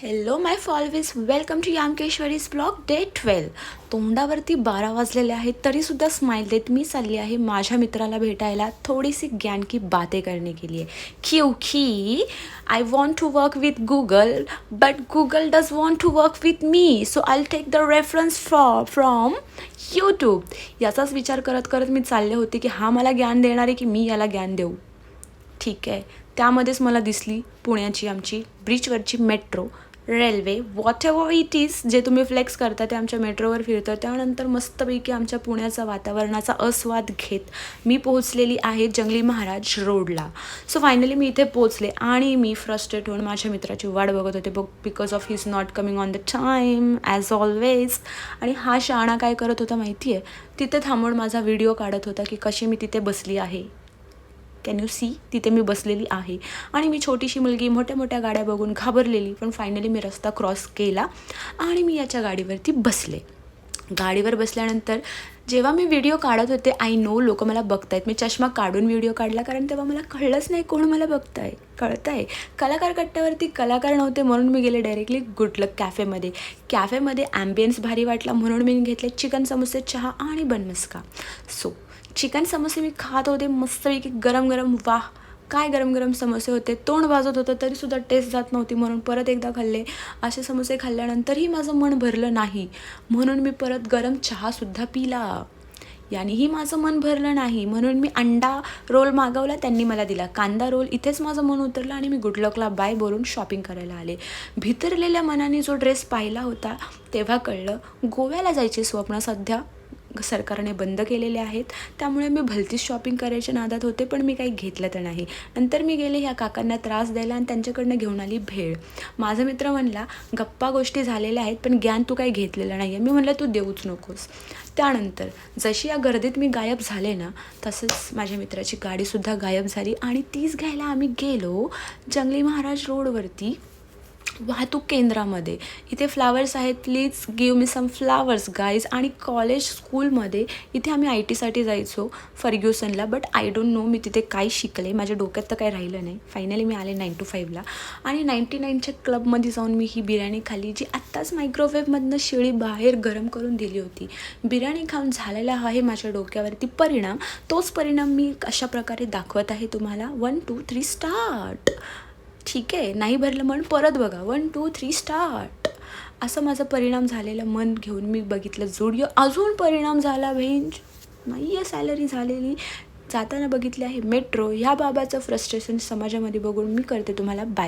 Hello my followers, welcome to यामकेश्वरीज blog day 12. तोंडावरती 12 वाजलेले आहेत तरीसुद्धा स्माईल देत मी चालली आहे माझ्या मित्राला भेटायला, थोडीशी ज्ञान की बातें करने के लिए, क्योंकि I want to work with Google but Google does want to work with me, so I take the reference from YouTube. याचाच विचार करत करत मी चालले होते की हा मला ज्ञान देणार आहे की मी याला ज्ञान देऊ. ठीक आहे, त्यामध्येच मला दिसली पुण्याची आमची ब्रिजवरची metro, railway, whatever it is जे तुम्ही फ्लेक्स करता ते आमच्या मेट्रोवर फिरतं. त्यानंतर मस्तपैकी आमच्या पुण्याचा वातावरणाचा आस्वाद घेत मी पोहोचलेली आहे जंगली महाराज रोडला. सो फायनली मी इथे पोहोचले आणि मी फ्रस्ट्रेट होऊन माझ्या मित्राची वाट बघत होते because of he is not coming on the time as always. आणि हा शहाणा काय करत होता माहिती आहे, तिथे थांबून माझा व्हिडिओ काढत होता की कशी मी तिथे बसली आहे. कॅन यू सी, तिथे मी बसलेली आहे आणि मी छोटीशी मुलगी मोठ्या मोठ्या गाड्या बघून घाबरलेली, पण फायनली मी रस्ता क्रॉस केला आणि मी याच्या गाडीवरती बसले. गाडीवर बसल्यानंतर जेव्हा मी व्हिडिओ काढत होते, आय नो लोक मला बघतायत, मी चष्मा काढून व्हिडिओ काढला कारण तेव्हा मला कळलंच नाही कोण मला बघताय. कळतं आहे, कलाकार कट्ट्यावरती कलाकार नव्हते म्हणून मी गेले डायरेक्टली गुडलक कॅफेमध्ये ॲम्बियन्स भारी वाटला म्हणून मी घेतले चिकन समोसे, चहा आणि बनमस्का. सो चिकन समोसे मी खात होते मस्तपैकी गरम गरम. वाह, काय गरम गरम समोसे होते. तोंड भाजत होतं तरीसुद्धा टेस्ट जात नव्हती म्हणून परत एकदा खाल्ले. असे समोसे खाल्ल्यानंतरही माझं मन भरलं नाही म्हणून मी परत गरम चहासुद्धा पिला. यानेही माझं मन भरलं नाही म्हणून मी अंडा रोल मागवला, त्यांनी मला दिला कांदा रोल. इथेच माझं मन उतरलं आणि मी गुडलकला बाय बोलून शॉपिंग करायला आले. भितरलेल्या मनाने जो ड्रेस पाहिला होता तेव्हा कळलं गोव्याला जायचे स्वप्न सध्या सरकारने बंद केलेले आहेत, त्यामुळे मी भलतीच शॉपिंग करायच्या नादात होते, पण मी काही घेतलं तर नाही. नंतर मी गेले ह्या काकांना त्रास द्यायला आणि त्यांच्याकडनं घेऊन आली भेळ. माझा मित्र म्हणला गप्पा गोष्टी झालेल्या आहेत पण ज्ञान तू काही घेतलेलं नाही आहे. मी म्हणलं तू देऊच नकोस. त्यानंतर जशी या गर्दीत मी गायब झाले ना, तसंच माझ्या मित्राची गाडीसुद्धा गायब झाली आणि तीच घ्यायला आम्ही गेलो जंगली महाराज रोडवरती वाहतूक केंद्रामध्ये. इथे फ्लावर्स आहेत, please give me some flowers guys. आणि कॉलेज स्कूलमध्ये इथे आम्ही आय टीसाठी जायचो फर्ग्युसनला, बट आय डोंट नो मी तिथे काय शिकले, माझ्या डोक्यात तर काही राहिलं नाही. फायनली मी आले 9 to 5ला आणि 99च्या क्लबमध्ये जाऊन मी ही बिर्याणी खाल्ली जी आत्ताच मायक्रोवेव्हमधनं शिळी बाहेर गरम करून दिली होती. बिर्याणी खाऊन झालेला आहे माझ्या डोक्यावरती परिणाम. तोच परिणाम मी अशा प्रकारे दाखवत आहे तुम्हाला. 1 2 3 स्टार्ट. ठीक आहे, नाही भरलं मन परत बघा. 1 2 3 स्टार्ट. असं माझा परिणाम झालेला मन घेऊन मी बघितलं झुडिओ. अजून परिणाम झाला भेंज, नाही आहे सॅलरी झालेली. जाताना बघितले आहे मेट्रो. ह्या बाबाचं फ्रस्ट्रेशन समाजामध्ये बघून मी करते तुम्हाला बाय.